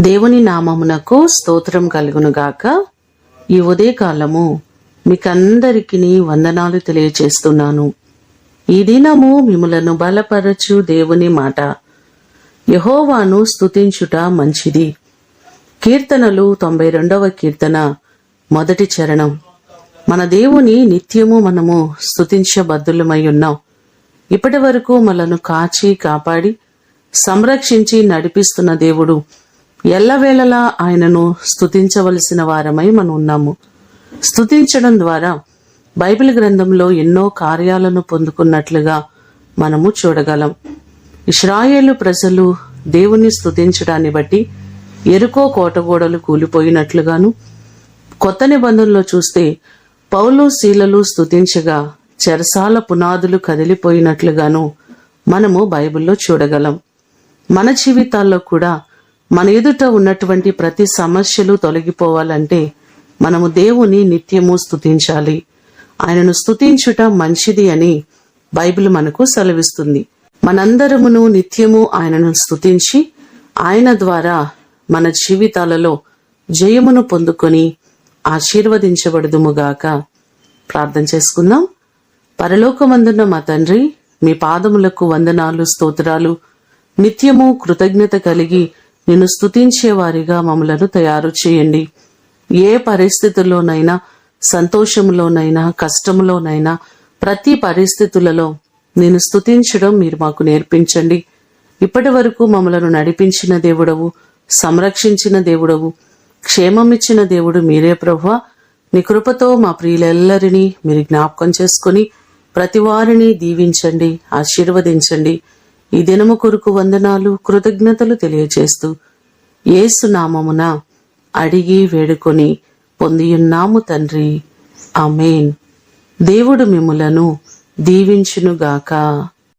దేవుని నామమునకు స్తోత్రం కలుగునుగాక. ఈ ఉదయకాలము మీకందరికీ వందనాలు తెలియచేస్తున్నాను. ఈ దినము మిమ్ములను బలపరచు దేవుని మాట. యెహోవాను స్తుతించుట మంచిది. కీర్తనలు 92వ కీర్తన మొదటి చరణం. మన దేవుని నిత్యము మనము స్తుతించబద్దులమై ఉన్నాం. ఇప్పటి వరకు మనను కాచి కాపాడి సంరక్షించి నడిపిస్తున్న దేవుడు, ఎల్లవేళలా ఆయనను స్తుతించవలసిన వారమై మనం ఉన్నాము. స్తుతించడం ద్వారా బైబిల్ గ్రంథంలో ఎన్నో కార్యాలను పొందుకున్నట్లుగా మనము చూడగలం. ఇశ్రాయేలు ప్రజలు దేవుని స్తుతించడాన్ని బట్టి యెరికో కోటగోడలు కూలిపోయినట్లుగాను, కొత్త నిబంధనలో చూస్తే పౌలు శీలలు స్తుతించగా చెరసాల పునాదులు కదిలిపోయినట్లుగాను మనము బైబిల్లో చూడగలం. మన జీవితాల్లో కూడా మన ఎదుట ఉన్నటువంటి ప్రతి సమస్యలు తొలగిపోవాలంటే మనము దేవుని నిత్యము స్తుతించాలి. ఆయనను స్తుతించుట మంచిది అని బైబిల్ మనకు సెలవిస్తుంది. మనందరమును నిత్యము ఆయనను స్తుతించి ఆయన ద్వారా మన జీవితాలలో జయమును పొందుకొని ఆశీర్వదించబడుదుముగాక. ప్రార్థన చేసుకుందాం. పరలోకమందున్న మా తండ్రి, మీ పాదములకు వందనాలు, స్తోత్రాలు. నిత్యము కృతజ్ఞత కలిగి నిన్ను స్తుతించే వారిగా మమ్మలను తయారు చేయండి. ఏ పరిస్థితుల్లోనైనా, సంతోషంలోనైనా, కష్టంలోనైనా, ప్రతి పరిస్థితులలో నిన్ను స్తుతించడం మీరు మాకు నేర్పించండి. ఇప్పటి వరకు మమ్మలను నడిపించిన దేవుడవు, సంరక్షించిన దేవుడవు, క్షేమమిచ్చిన దేవుడు మీరే ప్రభువా. నీ కృపతో మా ప్రియులెల్లరినీ మీరు జ్ఞాపకం చేసుకుని ప్రతి వారిని దీవించండి, ఆశీర్వదించండి. ఈ దినము కొరకు వందనాలు, కృతజ్ఞతలు తెలియచేస్తూ యేసు నామమున అడిగి వేడుకొని పొందియున్నాము తండ్రి, ఆమేన్. దేవుడు మిమ్ములను దీవించునుగాక.